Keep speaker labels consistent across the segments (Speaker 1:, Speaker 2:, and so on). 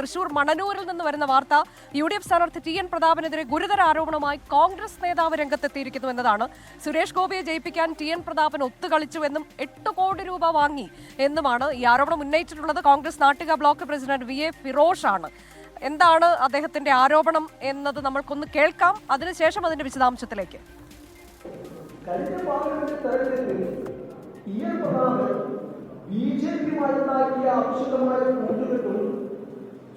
Speaker 1: തൃശൂർ മണനൂരിൽ നിന്ന് വരുന്ന വാർത്ത. UDF സ്ഥാനാർത്ഥി TN പ്രതാപനെതിരെ ഗുരുതര ആരോപണവുമായി കോൺഗ്രസ് നേതാവ് രംഗത്തെത്തിയിരിക്കുന്നു എന്നതാണ്. സുരേഷ് ഗോപിയെ ജയിപ്പിക്കാൻ TN പ്രതാപൻ ഒത്തുകളിച്ചുവെന്നും 8 കോടി രൂപ വാങ്ങി എന്നുമാണ് ഈ ആരോപണം ഉന്നയിച്ചിട്ടുള്ളത്. Congress Nattika block president VA Firosh ആണ്. എന്താണ് അദ്ദേഹത്തിന്റെ ആരോപണം എന്നത് നമ്മൾക്കൊന്ന് കേൾക്കാം, അതിനുശേഷം അതിന്റെ വിശദാംശത്തിലേക്ക്.
Speaker 2: കഴിഞ്ഞ പാർലമെന്റ് തെരഞ്ഞെടുപ്പിൽ TN പ്രതാപൻ BJP-യുമായുണ്ടാക്കിയ ആവശ്യമായ കൂട്ടുകെട്ടും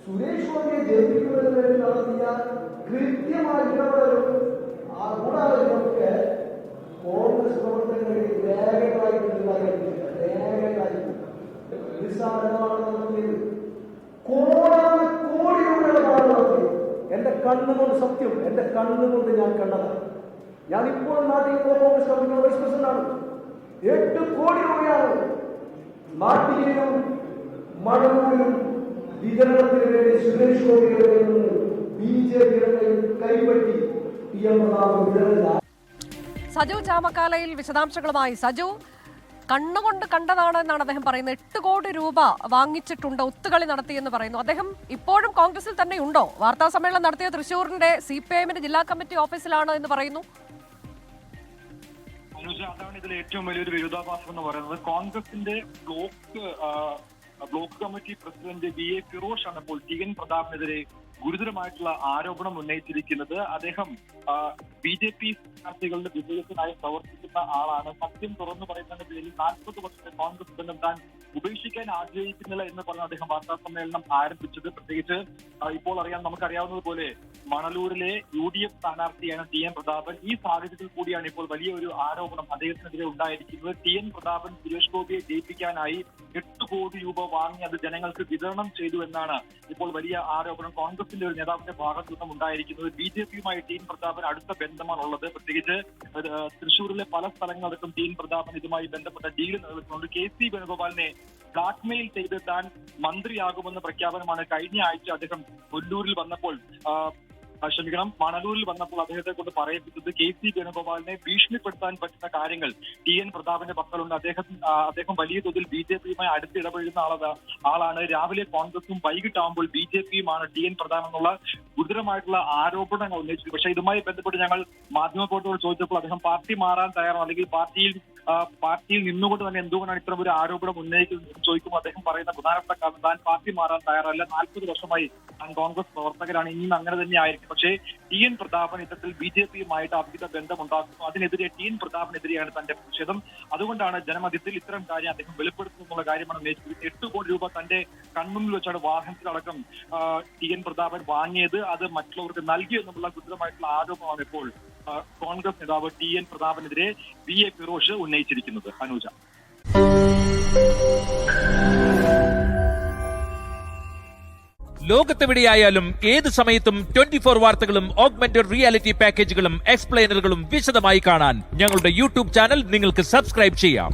Speaker 2: സുരേഷ് ഗോപിയെ ജയിപ്പിക്കുന്നതിന് വേണ്ടി നടത്തിയ കൃത്യമായ ഇടപെടലും കൂടാതെയൊക്കെ കോൺഗ്രസ് പ്രവർത്തകരുടെ രേഖകളായിട്ട് കോടി രൂപയുടെ പാട് നടത്തി. എന്റെ കണ്ണുകൊണ്ട് സത്യം, എന്റെ കണ്ണുകൊണ്ട് ഞാൻ കണ്ടതാണ്. ഞാൻ ഇപ്പോൾ നാട്ടിൽ കോൺഗ്രസ് കമ്മിറ്റിയുടെ വൈസ് പ്രസിഡന്റാണ്. 8 കോടി രൂപയാണ് നാട്ടിലും മണനൂരിലും വിതരണത്തിന് വേണ്ടി സുരേഷ് ഗോപിയുടെ BJP-യുടെ കൈപ്പറ്റി TN പ്രതാപൻ വിതരണം.
Speaker 1: സജു ചാമക്കാലയിൽ വിശദാംശങ്ങളുമായി. സജു, കണ്ണുകൊണ്ട് കണ്ടതാണ് എന്നാണ് അദ്ദേഹം പറയുന്നത്. 8 കോടി രൂപ വാങ്ങിച്ചിട്ടുണ്ട്, ഒത്തുകളി നടത്തിയെന്ന് പറയുന്നു. അദ്ദേഹം ഇപ്പോഴും കോൺഗ്രസിൽ തന്നെ ഉണ്ടോ? വാർത്താ സമ്മേളനം നടത്തിയ തൃശ്ശൂരിന്റെ CPI-ന്റെ ജില്ലാ കമ്മിറ്റി ഓഫീസിലാണ് എന്ന് പറയുന്നു.
Speaker 3: അതാണ് ഇതിൽ ഏറ്റവും വലിയൊരു വിരോധാഭാസം എന്ന് പറയുന്നത്. കോൺഗ്രസിന്റെ block committee president VA Firosh ആണ് ഇപ്പോൾ TN പ്രതാപനെതിരെ ഗുരുതരമായിട്ടുള്ള ആരോപണം ഉന്നയിച്ചിരിക്കുന്നത്. അദ്ദേഹം BJP സ്ഥാനാർത്ഥികളുടെ വിജയത്തിനായി പ്രവർത്തിക്കുന്ന ആളാണ്. സത്യം തുറന്നു പറയുന്നതിന്റെ പേരിൽ 40 വർഷത്തെ കോൺഗ്രസ് ബന്ധം താൻ ഉപേക്ഷിക്കാൻ ആഗ്രഹിക്കുന്നില്ല എന്ന് പറഞ്ഞ് അദ്ദേഹം വാർത്താ സമ്മേളനം ആരംഭിച്ചത്. പ്രത്യേകിച്ച് ഇപ്പോൾ നമുക്കറിയാവുന്നതുപോലെ മണലൂരിലെ UDF സ്ഥാനാർത്ഥിയാണ് TN പ്രതാപൻ. ഈ സാഹചര്യത്തിൽ കൂടിയാണ് ഇപ്പോൾ വലിയൊരു ആരോപണം അദ്ദേഹത്തിനെതിരെ ഉണ്ടായിരിക്കുന്നത്. TN പ്രതാപൻ സുരേഷ് ഗോപിയെ ജയിപ്പിക്കാനായി 8 കോടി രൂപ വാങ്ങി അത് ജനങ്ങൾക്ക് വിതരണം ചെയ്തു എന്നാണ് ഇപ്പോൾ വലിയ ആരോപണം കോൺഗ്രസിന്റെ ഒരു നേതാവിന്റെ ഭാഗത്തു നിന്നും ഉണ്ടായിരിക്കുന്നത്. BJP-യുമായി TN പ്രതാപൻ അടുത്ത ബന്ധമാണുള്ളത്. പ്രത്യേകിച്ച് തൃശ്ശൂരിലെ പല സ്ഥലങ്ങളിലും TN പ്രതാപൻ ഇതുമായി ബന്ധപ്പെട്ട ഡീൽ നിലനിൽക്കുന്നുണ്ട്. KC വേണുഗോപാലിനെ ബ്ലാക്ക്മെയിൽ ചെയ്ത് താൻ മന്ത്രിയാകുമെന്ന പ്രഖ്യാപനമാണ് കഴിഞ്ഞ ആഴ്ച അദ്ദേഹം മണലൂരിൽ വന്നപ്പോൾ അദ്ദേഹത്തെ കൊണ്ട് പറയിപ്പിച്ചത്. KC വേണുഗോപാലിനെ ഭീഷണിപ്പെടുത്താൻ പറ്റുന്ന കാര്യങ്ങൾ TN പ്രതാപന്റെ പക്കലുണ്ട്. അദ്ദേഹം വലിയ തോതിൽ BJP-യുമായി അടുത്തിടപെടുന്ന ആളാണ്. രാവിലെ കോൺഗ്രസും വൈകിട്ടാകുമ്പോൾ BJP-യുമാണ് TN പ്രതാപൻ എന്നുള്ള ഗുരുതരമായിട്ടുള്ള ആരോപണങ്ങൾ ഉന്നയിച്ചത്. പക്ഷേ ഇതുമായി ബന്ധപ്പെട്ട് ഞങ്ങൾ മാധ്യമപ്രവർത്തകരോട് ചോദിച്ചപ്പോൾ അദ്ദേഹം പാർട്ടി മാറാൻ തയ്യാറാണ്, അല്ലെങ്കിൽ പാർട്ടിയിൽ നിന്നുകൊണ്ട് തന്നെ എന്തുകൊണ്ടാണ് ഇത്തരം ഒരു ആരോപണം ഉന്നയിക്കുന്നത് ചോദിക്കുമ്പോൾ അദ്ദേഹം പറയുന്ന പ്രധാനപ്പെട്ട കാരണം താൻ പാർട്ടി മാറാൻ തയ്യാറല്ല. 40 വർഷമായി താൻ കോൺഗ്രസ് പ്രവർത്തകരാണ്, ഇനിയും അങ്ങനെ തന്നെ ആയിരിക്കും. പക്ഷേ TN പ്രതാപൻ ഇത്തരത്തിൽ BJP-യുമായിട്ട് അഭിഹിത ബന്ധമുണ്ടാക്കുന്നു. അതിനെതിരെ TN പ്രതാപനെതിരെയാണ് തന്റെ പ്രതിഷേധം. അതുകൊണ്ടാണ് ജനമധ്യത്തിൽ ഇത്തരം കാര്യം അദ്ദേഹം വെളിപ്പെടുത്തുന്നുള്ള കാര്യമാണ് ഉന്നയിച്ചത്. 8 കോടി രൂപ തന്റെ കൺമുന്നിൽ വെച്ചാണ് വാഹനത്തിലടക്കം TN പ്രതാപൻ വാങ്ങിയത്. അത് മറ്റുള്ളവർക്ക് നൽകി എന്നുള്ള ഗുരുതരമായിട്ടുള്ള ആരോപണമാണ് ഇപ്പോൾ കോൺഗ്രസ് നേതാവ് TN പ്രതാപനെതിരെ VA ഫിറോഷ് ഉന്നയിച്ചിരിക്കുന്നത്. അനുജ,
Speaker 4: ലോകത്തെവിടെയായാലും ഏത് സമയത്തും 24 വാർത്തകളും ഓഗ്മെന്റഡ് റിയാലിറ്റി പാക്കേജുകളും എക്സ്പ്ലെയിനറുകളും വിശദമായി കാണാൻ ഞങ്ങളുടെ YouTube ചാനൽ നിങ്ങൾക്ക് സബ്സ്ക്രൈബ് ചെയ്യാം.